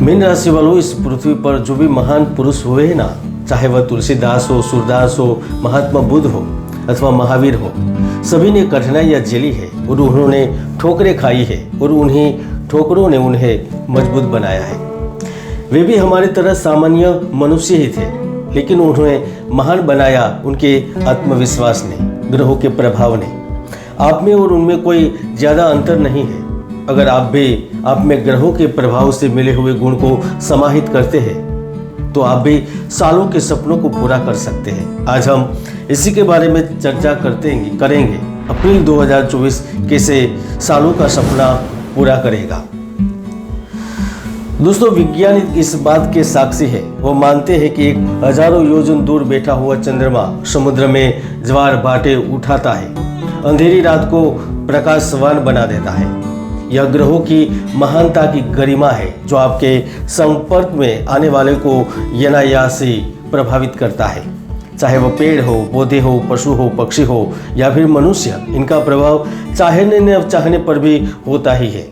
Mean राशि वालों, इस पृथ्वी पर जो भी महान पुरुष हुए हैं ना, चाहे वह तुलसीदास हो, सूरदास हो, महात्मा बुद्ध हो अथवा महावीर हो, सभी ने कठिनाइयाँ झेली है और उन्होंने ठोकरें खाई है और उन्हीं ठोकरों ने उन्हें मजबूत बनाया है। वे भी हमारी तरह सामान्य मनुष्य ही थे, लेकिन उन्हें महान बनाया उनके आत्मविश्वास ने, ग्रहों के प्रभाव ने। आप में और उनमें कोई ज़्यादा अंतर नहीं है। अगर आप में ग्रहों के प्रभाव से मिले हुए गुण को समाहित करते हैं तो आप भी सालों के सपनों को पूरा कर सकते हैं। आज हम इसी के बारे में चर्चा करेंगे। अप्रैल 2024 कैसे सालों का सपना पूरा करेगा। दोस्तों, विज्ञान इस बात के साक्षी है। वो मानते हैं कि एक हजारों योजन दूर बैठा हुआ चंद्रमा समुद्र में ज्वार भाटे उठाता है, अंधेरी रात को प्रकाशवान बना देता है। यह ग्रहों की महानता की गरिमा है जो आपके संपर्क में आने वाले को अनायास से प्रभावित करता है। चाहे वह पेड़ हो, पौधे हो, पशु हो, पक्षी हो या फिर मनुष्य, इनका प्रभाव चाहने न चाहने पर भी होता ही है।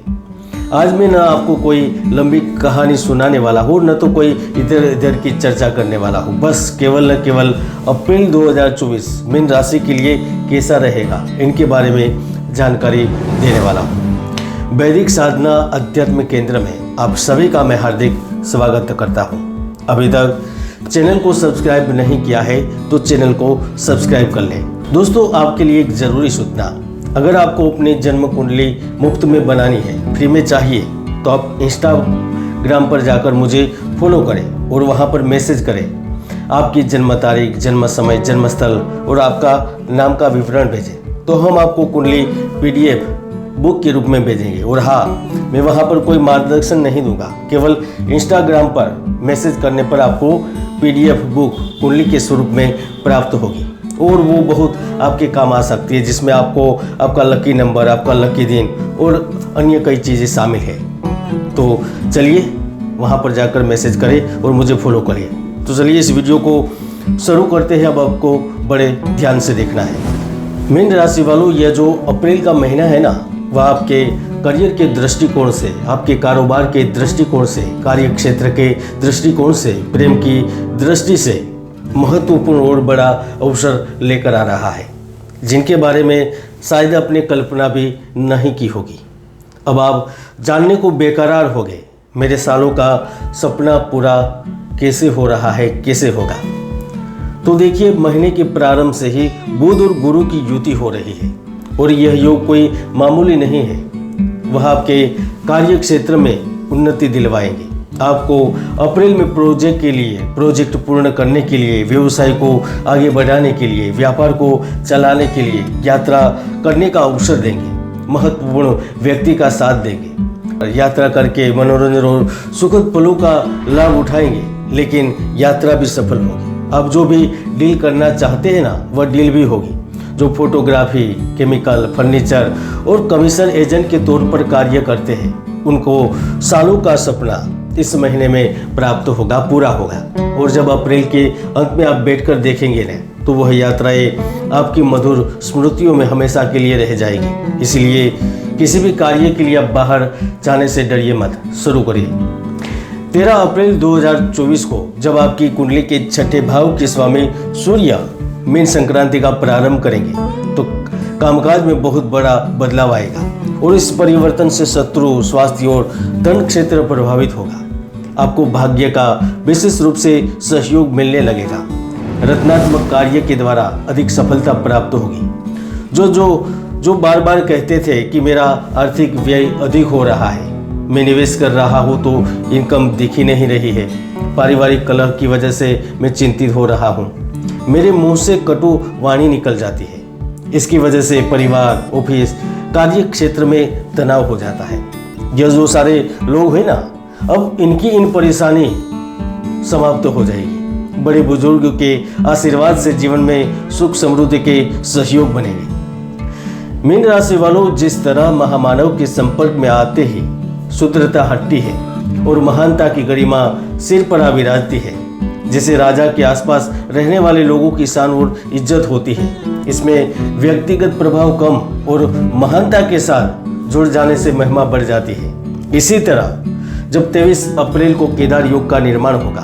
आज मैं न आपको कोई लंबी कहानी सुनाने वाला हूँ, न तो कोई इधर इधर की चर्चा करने वाला हूँ। बस केवल न केवल अप्रैल 2024 मीन राशि के लिए कैसा रहेगा, इनके बारे में जानकारी देने वाला हूँ। वैदिक साधना अध्यात्म केंद्र में आप सभी का मैं हार्दिक स्वागत करता हूँ। अभी तक चैनल को सब्सक्राइब नहीं किया है तो चैनल को सब्सक्राइब कर लें। दोस्तों, आपके लिए एक ज़रूरी सूचना, अगर आपको अपनी जन्म कुंडली मुफ्त में बनानी है, फ्री में चाहिए, तो आप इंस्टाग्राम पर जाकर मुझे फॉलो करें और वहाँ पर मैसेज करें। आपकी जन्म तारीख, जन्म समय, जन्म स्थल और आपका नाम का विवरण भेजें, तो हम आपको कुंडली PDF बुक के रूप में भेजेंगे। और हाँ, मैं वहाँ पर कोई मार्गदर्शन नहीं दूंगा, केवल इंस्टाग्राम पर मैसेज करने पर आपको PDF बुक कुंडली के स्वरूप में प्राप्त होगी और वो बहुत आपके काम आ सकती है, जिसमें आपको आपका लकी नंबर, आपका लकी दिन और अन्य कई चीज़ें शामिल है। तो चलिए वहाँ पर जाकर मैसेज करें और मुझे फॉलो करिए। तो चलिए इस वीडियो को शुरू करते हैं। अब आपको बड़े ध्यान से देखना है। मीन राशि वालों, यह जो अप्रैल का महीना है ना, वह आपके करियर के दृष्टिकोण से, आपके कारोबार के दृष्टिकोण से, कार्य क्षेत्र के दृष्टिकोण से, प्रेम की दृष्टि से महत्वपूर्ण और बड़ा अवसर लेकर आ रहा है, जिनके बारे में शायद आपने कल्पना भी नहीं की होगी। अब आप जानने को बेकरार हो गए, मेरे सालों का सपना पूरा कैसे हो रहा है, कैसे होगा। तो देखिए, महीने के प्रारंभ से ही बुध और गुरु की युति हो रही है और यह योग कोई मामूली नहीं है। वह आपके कार्य क्षेत्र में उन्नति दिलवाएंगे। आपको अप्रैल में प्रोजेक्ट पूर्ण करने के लिए, व्यवसाय को आगे बढ़ाने के लिए, व्यापार को चलाने के लिए यात्रा करने का अवसर देंगे। महत्वपूर्ण व्यक्ति का साथ देंगे। यात्रा करके मनोरंजन और सुखद पलों का लाभ उठाएंगे, लेकिन यात्रा भी सफल होगी। आप जो भी डील करना चाहते हैं ना, वह डील भी होगी। जो फोटोग्राफी, केमिकल, फर्नीचर और कमीशन एजेंट के तौर पर कार्य करते हैं, उनको सालों का सपना इस महीने में प्राप्त होगा, पूरा होगा। और जब अप्रैल के अंत में आप बैठकर देखेंगे ना, तो वह यात्राएं आपकी मधुर स्मृतियों में हमेशा के लिए रह जाएगी। इसलिए किसी भी कार्य के लिए आप बाहर जाने से डरिए मत, शुरू करिए। 13 अप्रैल 2024 को जब आपकी कुंडली के छठे भाव के स्वामी सूर्य मीन संक्रांति का प्रारंभ करेंगे, तो कामकाज में बहुत बड़ा बदलाव आएगा और इस परिवर्तन से शत्रु, स्वास्थ्य और धन क्षेत्र प्रभावित होगा। आपको भाग्य का विशेष रूप से सहयोग मिलने लगेगा। रचनात्मक कार्य के द्वारा अधिक सफलता प्राप्त होगी। जो बार बार कहते थे कि मेरा आर्थिक व्यय अधिक हो रहा है, मैं निवेश कर रहा हूँ तो इनकम दिख ही नहीं रही है, पारिवारिक कलह की वजह से मैं चिंतित हो रहा हूँ, मेरे मुंह से कटु वाणी निकल जाती है, इसकी वजह से परिवार, ऑफिस, कार्य क्षेत्र में तनाव हो जाता है। यह जो सारे लोग हैं ना, अब इनकी इन परेशानी समाप्त हो जाएगी। बड़े बुजुर्ग के आशीर्वाद से जीवन में सुख समृद्धि के सहयोग बनेंगे। मीन राशि वालों, जिस तरह महामानव के संपर्क में आते ही शुद्धता हटती है और महानता की गरिमा सिर पर विराजती है, जिसे राजा के आसपास रहने वाले लोगों की शान और इज्जत होती है, इसमें व्यक्तिगत प्रभाव कम और महानता के साथ जुड़ जाने से महिमा बढ़ जाती है। इसी तरह जब 23 अप्रैल को केदार योग का निर्माण होगा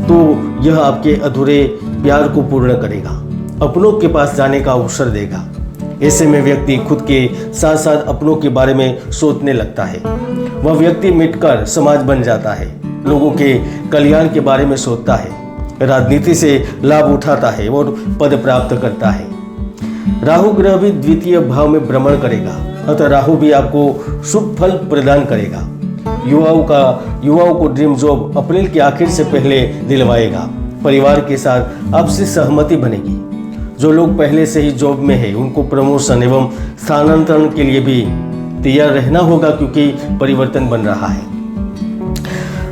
तो यह आपके अधूरे प्यार को पूर्ण करेगा, अपनों के पास जाने का अवसर देगा। ऐसे में व्यक्ति खुद के साथ साथ अपनों के बारे में सोचने लगता है। वह व्यक्ति मिटकर समाज बन जाता है, लोगों के कल्याण के बारे में सोचता है, राजनीति से लाभ उठाता है और पद प्राप्त करता है। राहु ग्रह भी द्वितीय भाव में भ्रमण करेगा, अतः राहु भी आपको शुभ फल प्रदान करेगा। युवाओं को ड्रीम जॉब अप्रैल के आखिर से पहले दिलवाएगा। परिवार के साथ आपसी सहमति बनेगी। जो लोग पहले से ही जॉब में है उनको प्रमोशन एवं स्थानांतरण के लिए भी तैयार रहना होगा, क्योंकि परिवर्तन बन रहा है।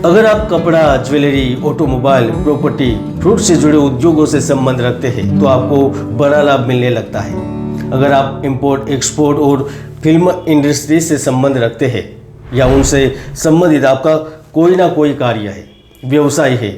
अगर आप कपड़ा, ज्वेलरी, ऑटोमोबाइल, प्रॉपर्टी, फ्रूट से जुड़े उद्योगों से संबंध रखते हैं तो आपको बड़ा लाभ मिलने लगता है। अगर आप इंपोर्ट, एक्सपोर्ट और फिल्म इंडस्ट्री से संबंध रखते हैं या उनसे संबंधित आपका कोई ना कोई कार्य है, व्यवसाय है,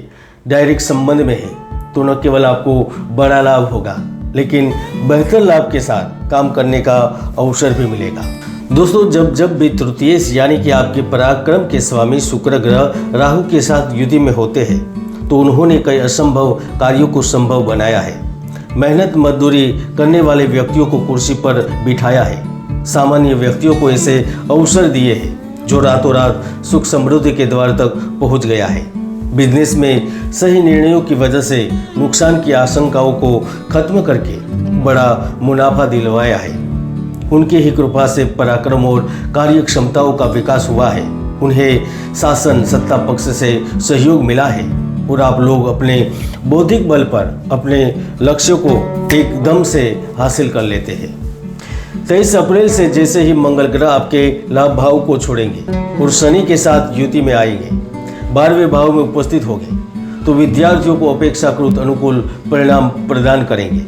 डायरेक्ट संबंध में है, तो न केवल आपको बड़ा लाभ होगा लेकिन बेहतर लाभ के साथ काम करने का अवसर भी मिलेगा। दोस्तों, जब भी तृतीय यानी कि आपके पराक्रम के स्वामी शुक्र ग्रह राहु के साथ युति में होते हैं तो उन्होंने कई असंभव कार्यों को संभव बनाया है। मेहनत मजदूरी करने वाले व्यक्तियों को कुर्सी पर बिठाया है। सामान्य व्यक्तियों को ऐसे अवसर दिए हैं जो रातों रात सुख समृद्धि के द्वार तक पहुंच गया है। बिजनेस में सही निर्णयों की वजह से नुकसान की आशंकाओं को खत्म करके बड़ा मुनाफा दिलवाया है। उनकी ही कृपा से पराक्रम और कार्य क्षमताओं का विकास हुआ है। उन्हें शासन सत्ता पक्ष से सहयोग मिला है और आप लोग अपने बौद्धिक बल पर अपने लक्ष्यों को एकदम से हासिल कर लेते हैं। 23 अप्रैल से जैसे ही मंगल ग्रह आपके लाभ भाव को छोड़ेंगे और शनि के साथ युति में आएंगे, 12वें भाव में उपस्थित होंगे तो विद्यार्थियों को अपेक्षाकृत अनुकूल परिणाम प्रदान करेंगे।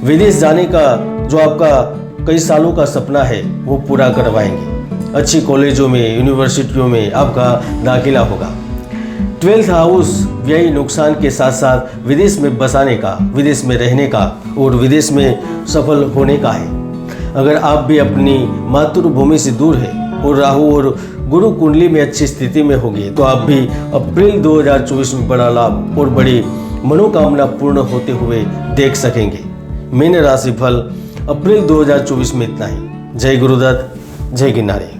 विदेश जाने का जो आपका कई सालों का सपना है वो पूरा करवाएंगे। अच्छी कॉलेजों में, यूनिवर्सिटियों में आपका दाखिला होगा। 12th हाउस व्यय नुकसान के साथ साथ विदेश में बसाने का, विदेश में रहने का और विदेश में सफल होने का है। अगर आप भी अपनी मातृभूमि से दूर है और राहु और गुरु कुंडली में अच्छी स्थिति में होगी तो आप भी अप्रैल 2024 में बड़ा लाभ और बड़ी मनोकामना पूर्ण होते हुए देख सकेंगे। मीन राशि फल अप्रैल 2024 में इतना ही। जय गुरुदत्त, जय गिरनारी।